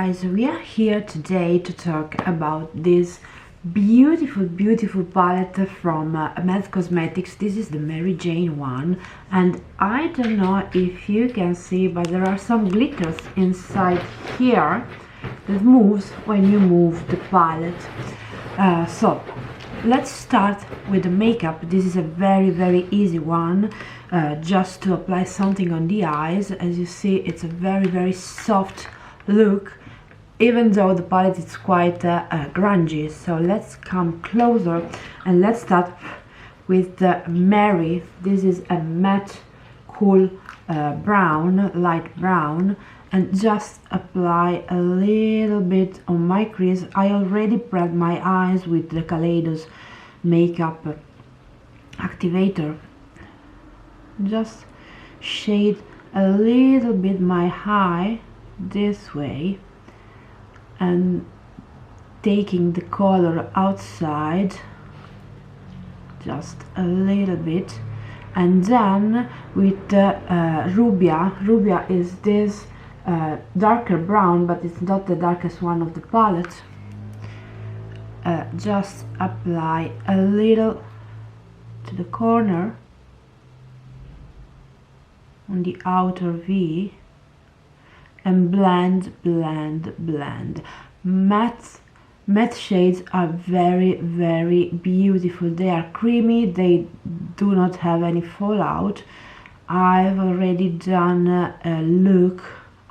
guys, we are here today to talk about this beautiful palette from Matte Cosmetics. This is the Maryjane one, and I don't know if you can see, but there are some glitters inside here that moves when you move the palette. So let's start with the makeup. This is a very easy one, just to apply something on the eyes. As you see, it's a very soft look, even though the palette is quite grungy. So let's come closer and let's start with the Mary. This is a matte cool brown, light brown, and just apply a little bit on my crease. I already prepped my eyes with the Kaleidos makeup activator. Just shade a little bit my eye this way and taking the color outside just a little bit, and then with the Rubia is this darker brown, but it's not the darkest one of the palette. Just apply a little to the corner on the outer V and blend. Matte shades are very beautiful. They are creamy, they do not have any fallout. I've already done a look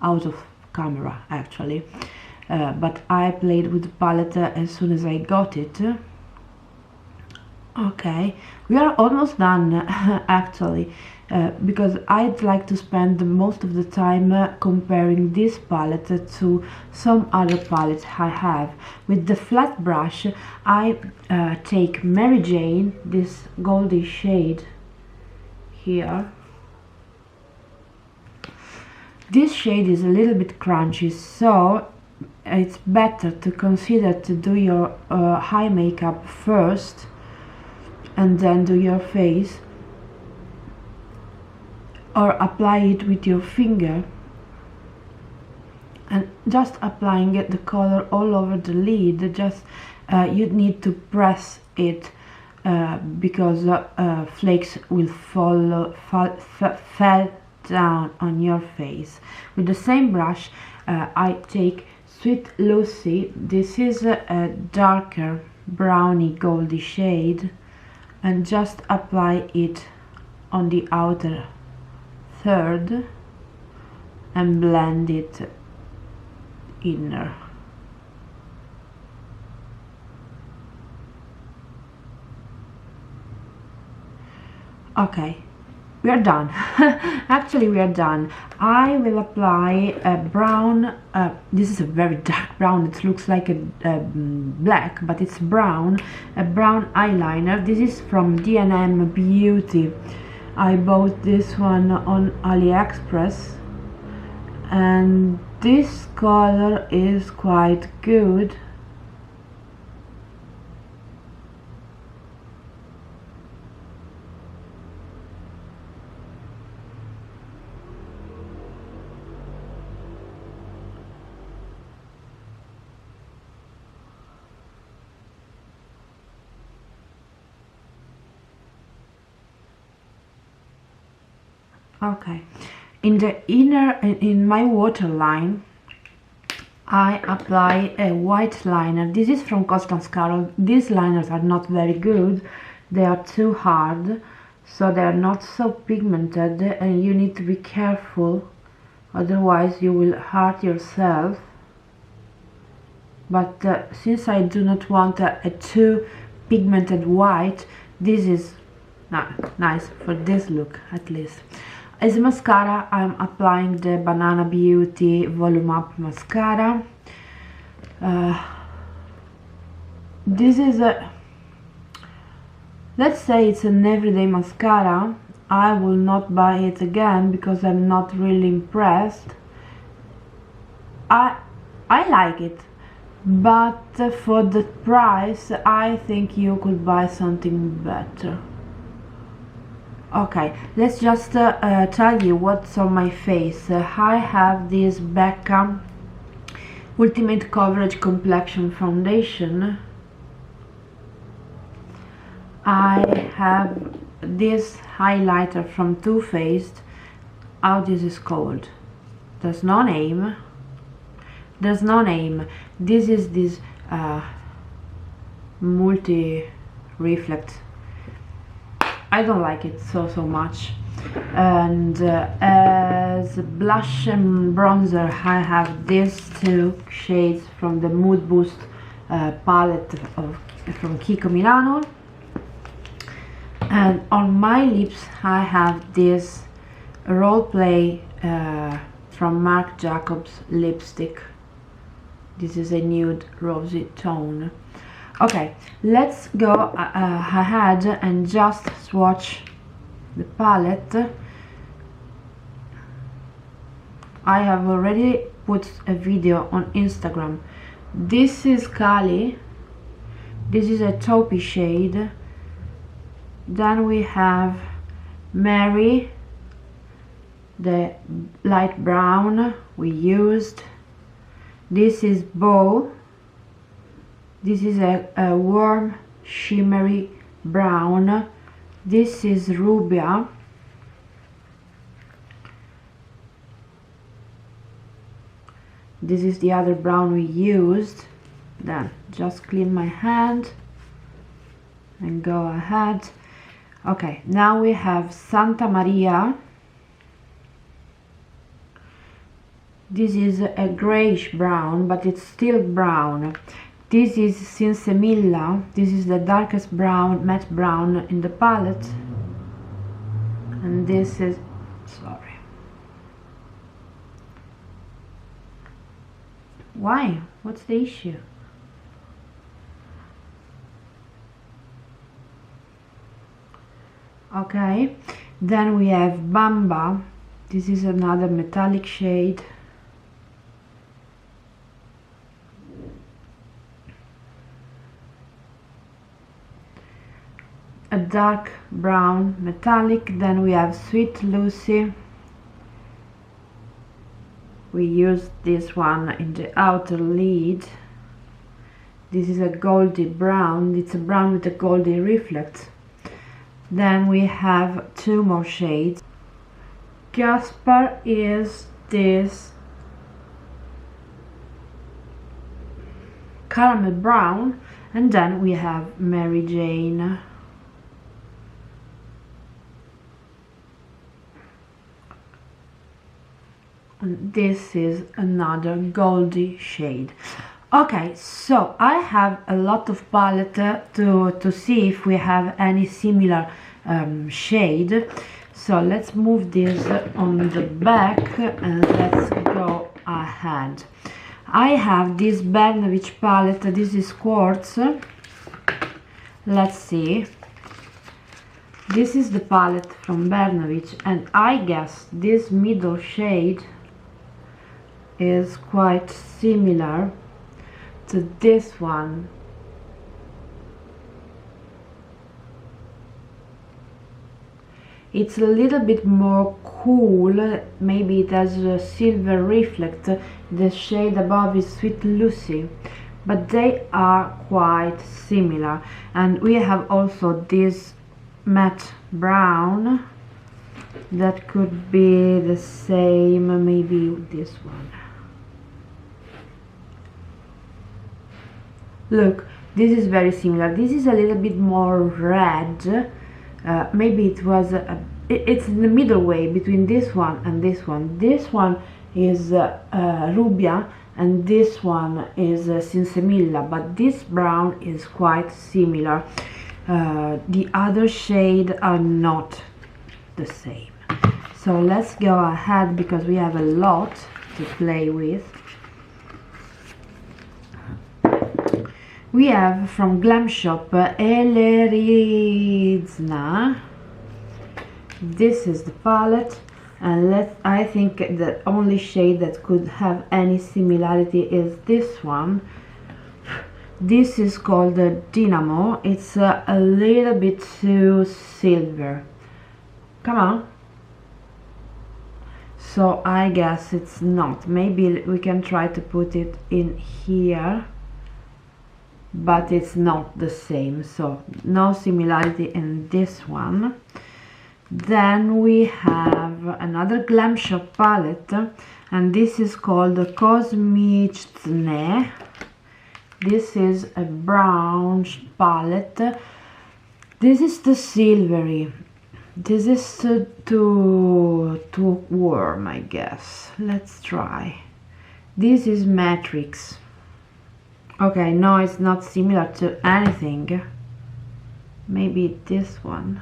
out of camera actually, but I played with the palette as soon as I got it. Okay, we are almost done actually, because I'd like to spend most of the time comparing this palette to some other palettes I have. With the flat brush, I take Maryjane, this goldy shade here. This shade is a little bit crunchy, so it's better to consider to do your eye makeup first and then do your face, or apply it with your finger and just applying the color all over the lid. Just you need to press it because flakes will fall down on your face. With the same brush, I take Sweet Lucy. This is a darker browny goldy shade, and just apply it on the outer third and blend it inner. Okay, we are done. Actually, we are done. I will apply a brown, this is a very dark brown. It looks like a black, but it's brown, a brown eyeliner. This is from D&M Beauty. I bought this one on AliExpress, and this color is quite good. Okay, in the inner, in my waterline, I apply a white liner. This is from Constance Carroll. These liners are not very good. They are too hard, so they are not so pigmented, and you need to be careful, otherwise you will hurt yourself. But since I do not want a too pigmented white, this is nice for this look at least. As a mascara, I'm applying the Banana Beauty Volume Up Mascara. This is a, let's say it's an everyday mascara. I will not buy it again because I'm not really impressed. I like it, but for the price I think you could buy something better. Okay, let's just tell you what's on my face. I have this Becca Ultimate Coverage Complexion Foundation. I have this highlighter from Too Faced. How this is called? There's no name. There's no name. This is this multi reflect. I don't like it so much. And as blush and bronzer, I have these two shades from the Mood Boost palette from Kiko Milano. And on my lips I have this Roleplay from Marc Jacobs lipstick. This is a nude rosy tone. Okay, let's go ahead and just swatch the palette. I have already put a video on Instagram. This is Kali. This is a taupey shade. Then we have Mary, the light brown we used. This is Beau. This is a warm shimmery brown. This is Rubia. This is the other brown we used. Then just clean my hand and go ahead. Okay, now we have Santa Maria. This is a grayish brown, but it's still brown. This is Sinsemilla. This is the darkest brown, matte brown in the palette. And this is, sorry. Why? What's the issue? Okay, then we have Bamba. This is another metallic shade. A dark brown metallic. Then we have Sweet Lucy. We used this one in the outer lid. This is a goldy brown. It's a brown with a goldy reflect. Then we have two more shades. Gasper is this caramel brown, and then we have Maryjane. And this is another goldy shade. Okay, so I have a lot of palette to see if we have any similar shade. So let's move this on the back and let's go ahead. I have this Bernovich palette. This is Quartz. Let's see. This is the palette from Bernovich, and I guess this middle shade is quite similar to this one. It's a little bit more cool, maybe it has a silver reflect. The shade above is Sweet Lucy, but they are quite similar. And we have also this matte brown that could be the same, maybe this one. Look, this is very similar. This is a little bit more red. Maybe it was it's in the middle way between this one and this one. This one is Rubia and this one is Sinsemilla, but this brown is quite similar. The other shade are not the same. So let's go ahead because we have a lot to play with. We have from Glam Shop Elerizna. This is the palette, and I think the only shade that could have any similarity is this one. This is called the Dynamo. It's a little bit too silver. Come on. so I guess it's not. Maybe we can try to put it in here, but it's not the same, so no similarity in this one. Then we have another Glam Shop palette, and this is called the Kosmiczne. This is a brown palette. This is the silvery. This is too warm, I guess. Let's try. This is Matrix. Okay, no, it's not similar to anything. Maybe this one.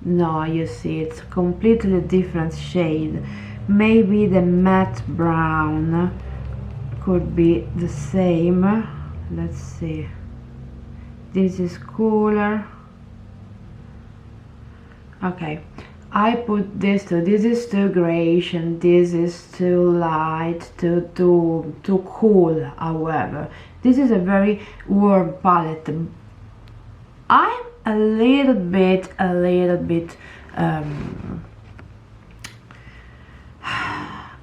No, you see, it's a completely different shade. Maybe the matte brown could be the same. Let's see. This is cooler. Okay, I put this to, this is too grayish and this is too light, too cool. However, this is a very warm palette. I'm a little bit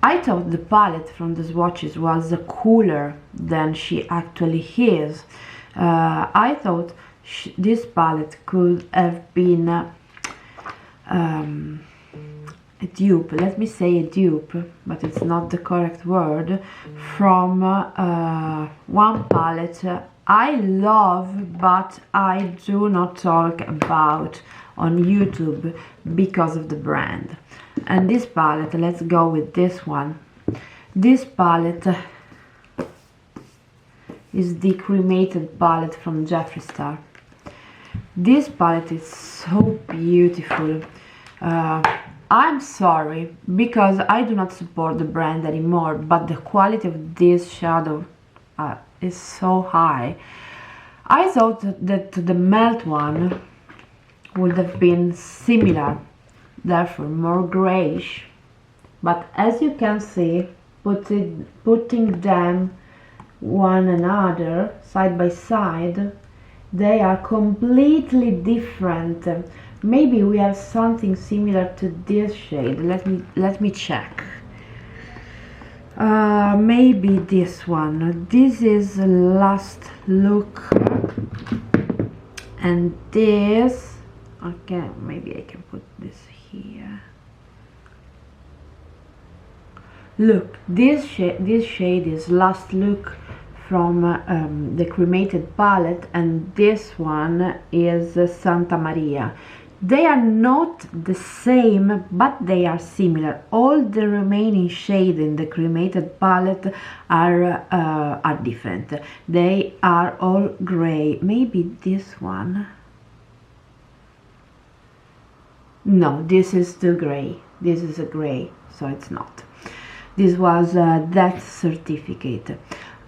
I thought the palette from the swatches was cooler than she actually is. I thought this palette could have been a dupe, let me say a dupe, but it's not the correct word, from one palette I love, but I do not talk about on YouTube because of the brand. And this palette, let's go with this one. This palette is the cremated palette from Jeffree Star. This palette is so beautiful. I'm sorry because I do not support the brand anymore, but the quality of this shadow is so high. I thought that the matte one would have been similar, therefore more grayish, but as you can see, putting them one another side by side, they are completely different. Maybe we have something similar to this shade. Let me check. Maybe this one. This is Last Look, and this, okay, maybe I can put this here. Look, this shade is Last Look from the cremated palette, and this one is Santa Maria. They are not the same, but they are similar. All the remaining shades in the cremated palette are different. They are all gray. Maybe this one. No, this is too gray. This is a gray, so it's not. This was a death certificate.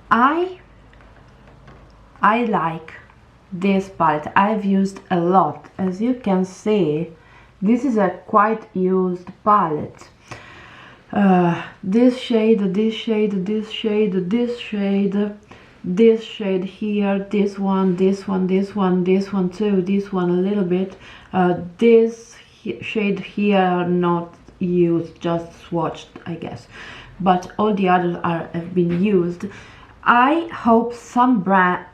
I like this palette. I've used a lot. As you can see, this is a quite used palette. This shade, this shade, this shade, this shade, this shade here, this one, this one, this one, this one too, this one a little bit. This shade here not used, just swatched, I guess, but all the others have been used. I hope some brand,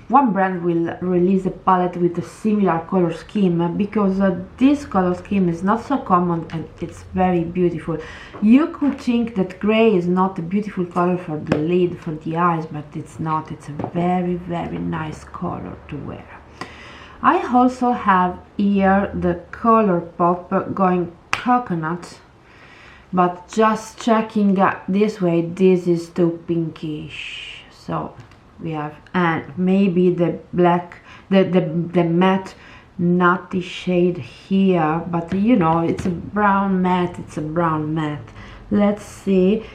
one brand will release a palette with a similar color scheme, because this color scheme is not so common and it's very beautiful. You could think that gray is not a beautiful color for the lid, for the eyes, but it's not. It's a very, very nice color to wear. I also have here the Colourpop Going Coconut, but just checking this way, this is too pinkish. So we have, and maybe the black, the matte nutty shade here, but you know, it's a brown matte, it's a brown matte. Let's see,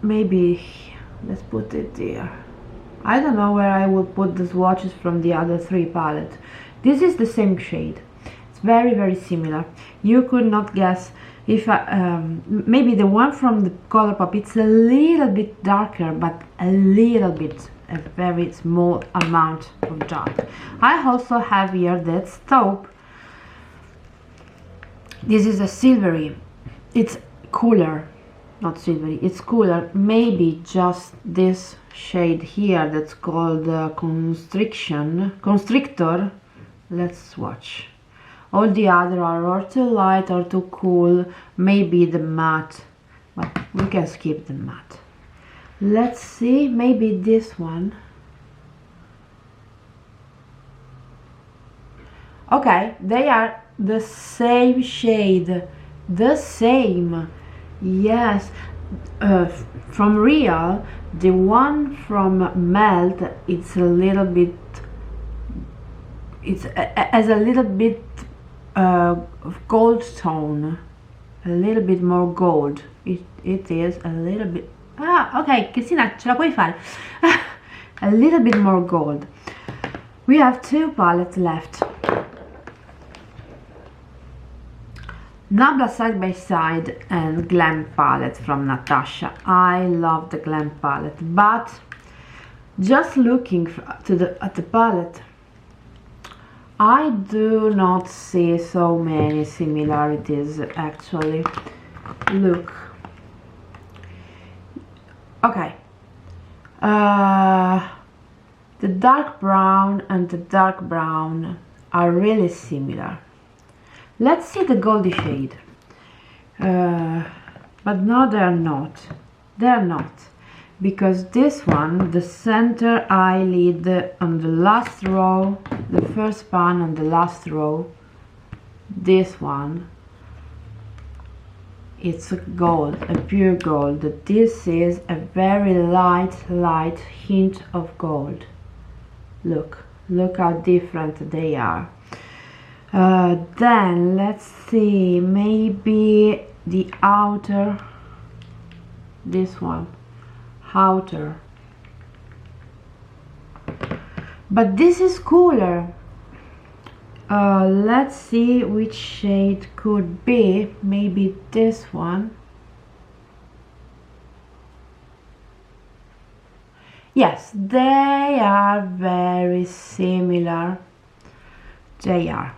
maybe let's put it there. I don't know where I will put the swatches from the other three palettes. This is the same shade. It's very, very similar. You could not guess. If maybe the one from the Colourpop, it's a little bit darker, but a little bit, a very small amount of dark. I also have here that taupe This is a silvery, it's cooler, not silvery, it's cooler. Maybe just this shade here that's called Constrictor. Let's swatch. All the other are or too light or too cool. Maybe the matte, but we can skip the matte. Let's see, maybe this one. Okay, they are the same shade, the same. Yes, from Real, the one from Melt, it's a little bit, it's as a little bit of gold tone, a little bit more gold. It is a little bit. Ah, ok, Cristina, ce la puoi fare. A little bit more gold. We have two palettes left. Nabla Side by Side and Glam palette from Natasha. I love the Glam palette, but just looking at the palette, I do not see so many similarities actually. Look. Okay. The dark brown and the dark brown are really similar. Let's see the goldy shade. But no, they're not. They're not. Because this one, the center eyelid on the last row, the first pan on the last row, this one, it's a gold, a pure gold. This is a very light hint of gold. Look how different they are. Then let's see, maybe the outer, this one, outer, but this is cooler. Let's see which shade could be. Maybe this one. Yes, they are very similar. They are.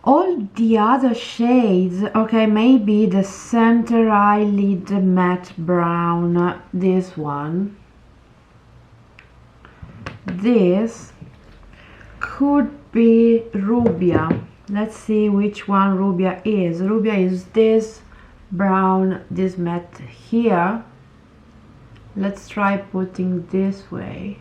All the other shades, okay, maybe the center eyelid matte brown, this one, this could be Rubia. Let's see which one Rubia is. Rubia is this brown, this matte here. Let's try putting this way.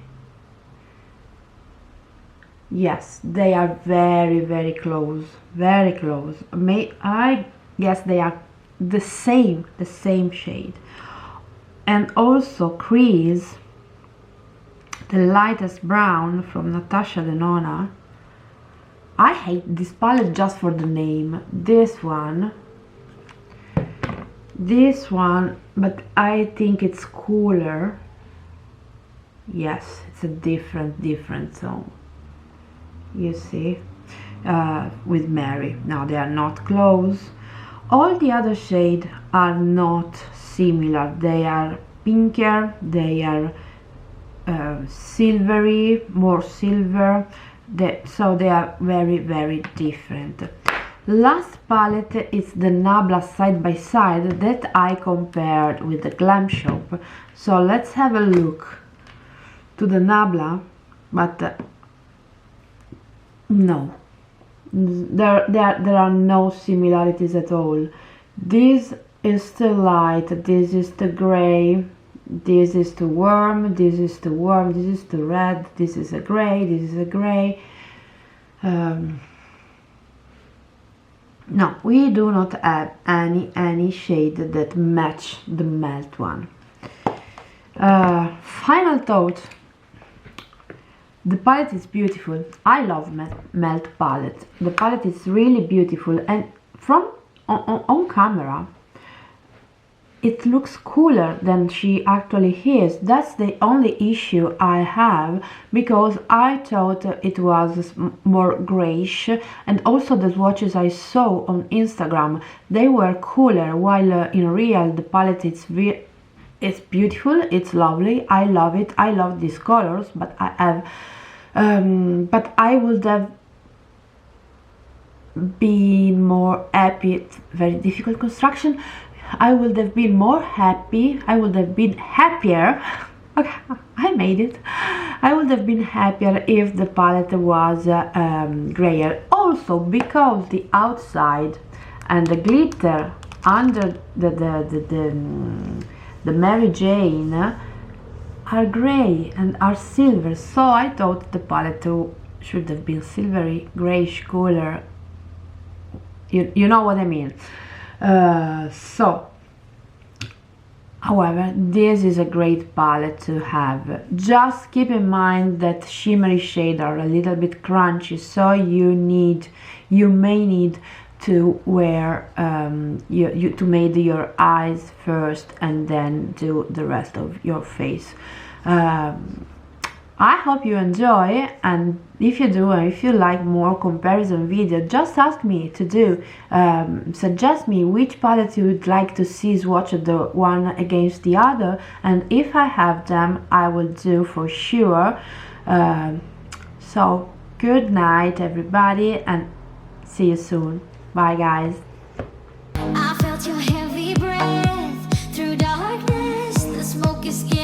Yes, they are very close, very close. I guess they are the same shade. And also Crease, the lightest brown from Natasha Denona. I hate this palette just for the name. This one, but I think it's cooler. Yes, it's a different tone. You see, with Mary. Now they are not close. All the other shades are not similar. They are pinker, they are silvery, more silver, so they are very different. Last palette is the Nabla Side by Side that I compared with the Glam Shop. So let's have a look to the Nabla, but no, there are no similarities at all. This is the light, this is the gray, this is the warm, this is the warm, this is the red, this is a gray, this is a gray. No, we do not have any shade that match the Melt one. Final thought. The palette is beautiful. I love Melt palette. The palette is really beautiful, and from on camera it looks cooler than she actually is. That's the only issue I have, because I thought it was more grayish, and also the swatches I saw on Instagram, they were cooler, while in real the palette it's beautiful, it's lovely, I love it, I love these colors, but but I would have been more happy. It's very difficult construction. I would have been more happy. I would have been happier. Okay, I made it. I would have been happier if the palette was grayer. Also because the outside and the glitter under the Maryjane are grey and are silver, so I thought the palette should have been silvery grayish color. You know what I mean. So however, this is a great palette to have. Just keep in mind that shimmery shades are a little bit crunchy, so you may need to wear to make your eyes first and then do the rest of your face. I hope you enjoy, and if you do, and if you like more comparison video, just ask me to do, suggest me which palette you would like to see swatched the one against the other, and if I have them I will do for sure. So good night everybody, and see you soon. Bye guys. I felt your heavy breath through darkness. The smoke is getting